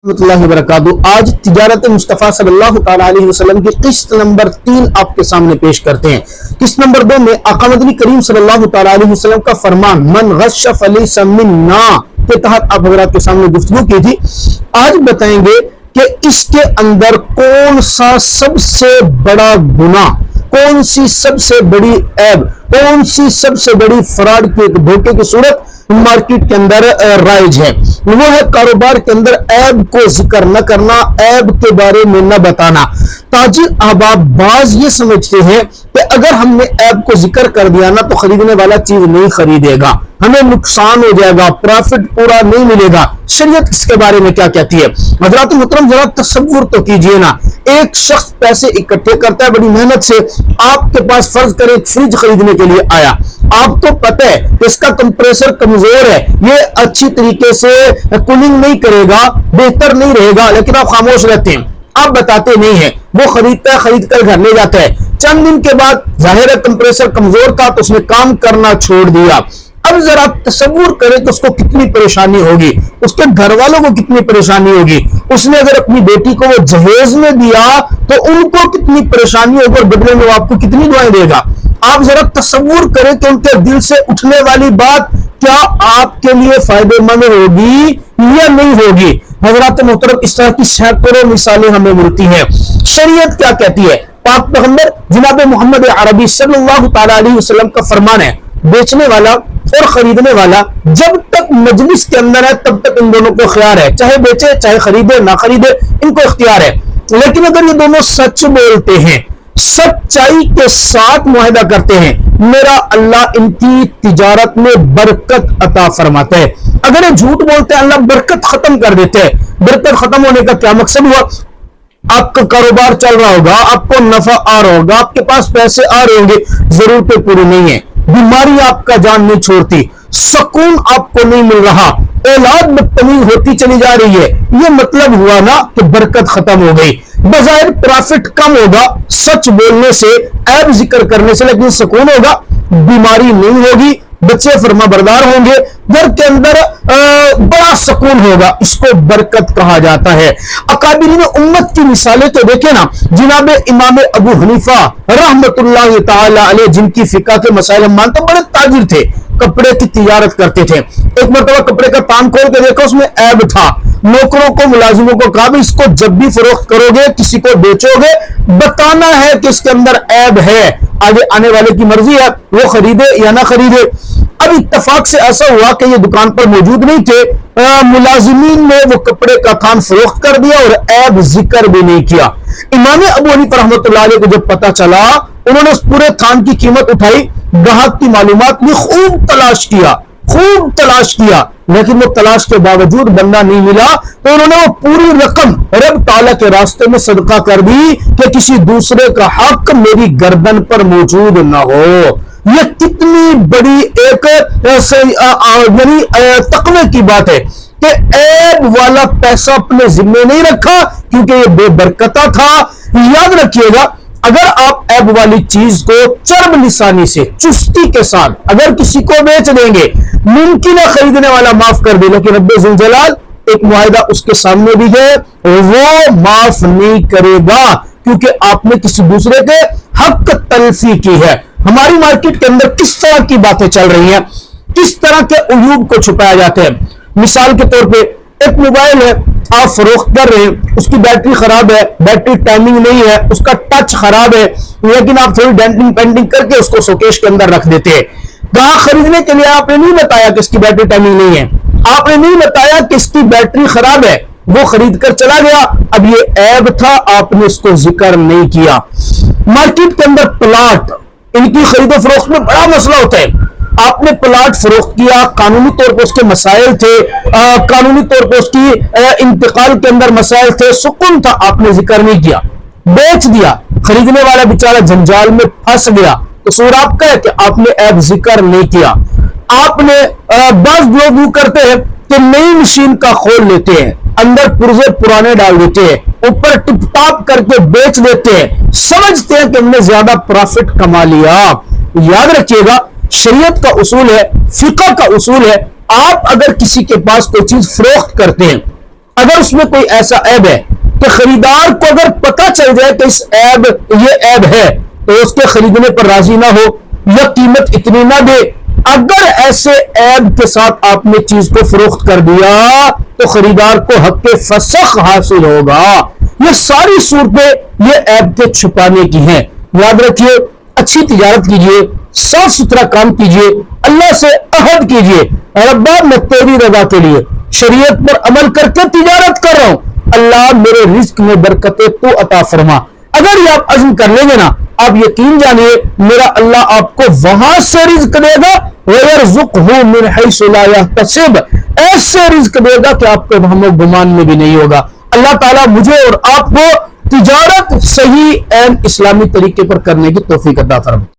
اللہ وبرکاتہ۔ آج تجارت مصطفیٰ صلی اللہ تعالیٰ علیہ وسلم کی قسط نمبر 3 آپ کے سامنے پیش کرتے ہیں۔ قسط نمبر 2 میں آقا مدنی کریم صلی اللہ تعالیٰ علیہ وسلم کا فرمان من غش فلیس منا کے تحت آپ حضرات کے سامنے گفتگو کی تھی۔ آج بتائیں گے کہ اس کے اندر کون سا سب سے بڑا گناہ، کون سی سب سے بڑی عیب، کون سی سب سے بڑی فراڈ کے دھوکے کی صورت مارکیٹ کے اندر رائج ہے۔ وہ ہے کاروبار کے اندر عیب کو ذکر نہ کرنا، عیب کے بارے میں نہ بتانا۔ تاجر احباب بعض یہ سمجھتے ہیں کہ اگر ہم نے عیب کو ذکر کر دیا نا تو خریدنے والا چیز نہیں خریدے گا، ہمیں نقصان ہو جائے گا، پرافٹ پورا نہیں ملے گا۔ شریعت اس کے بارے میں کیا کہتی ہے؟ حضرات محترم ذرا تصور تو کیجئے نا، ایک شخص پیسے اکٹھے کرتا ہے بڑی محنت سے، آپ کے پاس فرض کریں فریج خریدنے کے لیے آیا، آپ کو پتہ ہے کہ اس کا کمپریسر کمزور ہے، یہ اچھی طریقے سے کولنگ نہیں کرے گا، بہتر نہیں رہے گا، لیکن آپ خاموش رہتے ہیں، آپ بتاتے نہیں ہیں۔ وہ خریدتا ہے، خرید کر گھر لے جاتا ہے، چند دن کے بعد ظاہر ہے کمپریسر کمزور تھا تو اس نے کام کرنا چھوڑ دیا۔ اب ذرا تصور کریں کہ اس کو کتنی پریشانی ہوگی، اس کے گھر والوں کو کتنی پریشانی ہوگی، اس نے اگر اپنی بیٹی کو وہ جہیز میں دیا تو ان کو کتنی پریشانی ہوگی اور بدلے میں وہ آپ کو کتنی دعائیں دے گا۔ آپ ذرا تصور کریں کہ ان کے دل سے اٹھنے والی بات کیا آپ کے لیے فائدہ مند ہوگی یا نہیں ہوگی؟ حضرات محترم اس طرح کی سینکڑوں مثالیں ہمیں ملتی ہیں۔ شریعت کیا کہتی ہے؟ پاک پیغمبر جناب محمد عربی صلی اللہ تعالی علیہ وسلم کا فرمان ہے، بیچنے والا اور خریدنے والا جب تک مجلس کے اندر ہے تب تک ان دونوں کو اختیار ہے، چاہے بیچے چاہے خریدے نہ خریدے، ان کو اختیار ہے۔ لیکن اگر یہ دونوں سچ بولتے ہیں، سچائی کے ساتھ معاہدہ کرتے ہیں، میرا اللہ ان کی تجارت میں برکت عطا فرماتا ہے۔ اگر یہ جھوٹ بولتے ہیں اللہ برکت ختم کر دیتے ہیں۔ برکت ختم ہونے کا کیا مقصد ہوا؟ آپ کا کاروبار چل رہا ہوگا، آپ کو نفع آ رہا ہوگا، آپ کے پاس پیسے آ رہے ہوں گے، ضرورتیں پوری نہیں ہیں، بیماری آپ کا جان نہیں چھوڑتی، سکون آپ کو نہیں مل رہا، اولاد بدتمیز ہوتی چلی جا رہی ہے، یہ مطلب ہوا نا کہ برکت ختم ہو گئی۔ بظاہر پرافٹ کم ہوگا سچ بولنے سے، عیب ذکر کرنے سے، لیکن سکون ہوگا، بیماری نہیں ہوگی، بچے فرما بردار ہوں گے، گھر کے اندر بڑا سکون ہوگا، اس کو برکت کہا جاتا ہے۔ اکابرین امت کی مثالیں تو دیکھیں نا، جناب امام ابو حنیفہ رحمت اللہ تعالی علیہ جن کی فقہ کے مسائل ہم مانتے ہیں، بڑے تاجر تھے، کپڑے کی تجارت کرتے تھے۔ ایک مرتبہ کپڑے کا تان کھول کے دیکھا، اس میں عیب تھا۔ نوکروں کو ملازموں کو کہا بھی اس کو جب بھی فروخت کرو گے، کسی کو بیچو گے، بتانا ہے کہ اس کے اندر عیب ہے، آگے آنے والے کی مرضی ہے وہ خریدے یا نہ خریدے۔ اب اتفاق سے ایسا ہوا کہ یہ دکان پر موجود نہیں تھے، ملازمین نے وہ کپڑے کا تھان فروخت کر دیا اور عیب ذکر بھی نہیں کیا۔ امام ابو حنیفہ رحمۃ اللہ علیہ کو جب پتا چلا، انہوں نے اس پورے تھان کی قیمت اٹھائی، گاہک کی معلومات لی، خوب تلاش کیا، لیکن وہ تلاش کے باوجود بندہ نہیں ملا، تو انہوں نے وہ پوری رقم رب تعالیٰ کے راستے میں صدقہ کر دی کہ کسی دوسرے کا حق میری گردن پر موجود نہ ہو۔ یہ کتنی بڑی ایک یعنی تقوی کی بات ہے کہ عیب والا پیسہ اپنے ذمے نہیں رکھا کیونکہ یہ بے برکتہ تھا۔ یاد رکھیے گا، اگر آپ عیب والی چیز کو چرب لسانی سے، چستی کے ساتھ اگر کسی کو بیچ دیں گے، ممکن ہے خریدنے والا معاف کر دے، لیکن رب ذوالجلال ایک معاہدہ اس کے سامنے بھی ہے، وہ معاف نہیں کرے گا کیونکہ آپ نے کسی دوسرے کے حق تلفی کی ہے۔ ہماری مارکیٹ کے اندر کس طرح کی باتیں چل رہی ہیں، کس طرح کے عیوب کو چھپایا جاتے ہیں۔ مثال کے طور پہ ایک موبائل ہے، آپ فروخت کر رہے ہیں، اس کی بیٹری خراب ہے، بیٹری ٹائمنگ نہیں ہے، اس کا ٹچ خراب ہے، لیکن آپ تھوڑی ڈینٹنگ پینٹنگ کر کے اس کو شوکیس کے اندر رکھ دیتے ہیں۔ کہاں خریدنے کے لیے آپ نے نہیں بتایا کہ اس کی بیٹری ٹائمنگ نہیں ہے، آپ نے نہیں بتایا کہ اس کی بیٹری خراب ہے، وہ خرید کر چلا گیا، اب یہ عیب تھا، آپ نے اس کو ذکر نہیں کیا۔ مارکیٹ کے اندر پلاٹ، ان کی خرید و فروخت میں بڑا مسئلہ ہوتا ہے۔ آپ نے پلاٹ فروخت کیا، قانونی طور پر اس کے مسائل تھے، قانونی طور پر اس کی انتقال کے اندر مسائل تھے، سکون تھا، آپ نے ذکر نہیں کیا، بیچ دیا، خریدنے والا بیچارہ جنجال میں پھنس گیا، قصور آپ کا ہے کہ آپ نے عیب ذکر نہیں کیا۔ آپ نے بعض لوگ یوں کرتے ہیں کہ نئی مشین کا کھول لیتے ہیں، اندر پرزے پرانے ڈال دیتے ہیں، اوپر ٹپ ٹاپ کر کے بیچ دیتے ہیں، سمجھتے ہیں کہ ہم نے زیادہ پروفٹ کما لیا۔ یاد رکھیے گا، شریعت کا اصول ہے، فقہ کا اصول ہے، آپ اگر کسی کے پاس کوئی چیز فروخت کرتے ہیں، اگر اس میں کوئی ایسا عیب ہے کہ خریدار کو اگر پتہ چل جائے کہ یہ عیب ہے تو اس کے خریدنے پر راضی نہ ہو یا قیمت اتنی نہ دے، اگر ایسے عیب کے ساتھ آپ نے چیز کو فروخت کر دیا تو خریدار کو حق فسخ حاصل ہوگا۔ یہ ساری صورتیں یہ عیب کے چھپانے کی ہیں۔ یاد رکھیے، اچھی تجارت کیجیے، صاف ستھرا کام کیجیے، اللہ سے عہد کیجیے، ربا میں تیری رضا کے لیے شریعت پر عمل کر کے تجارت کر رہا ہوں، اللہ میرے رزق میں برکتیں تو عطا فرما۔ اگر یہ آپ عزم کر لیں گے نا، آپ یقین جانیے میرا اللہ آپ کو وہاں سے رزق دے گا، وَيَرْزُقْهُ مِنْ حَيْثُ لَا يَحْتَسِبُ، ایسے رزق دے گا کہ آپ کو وہم و گمان میں بھی نہیں ہوگا۔ اللہ تعالیٰ مجھے اور آپ کو تجارت صحیح اسلامی طریقے پر کرنے کی توفیق عطا فرمائے۔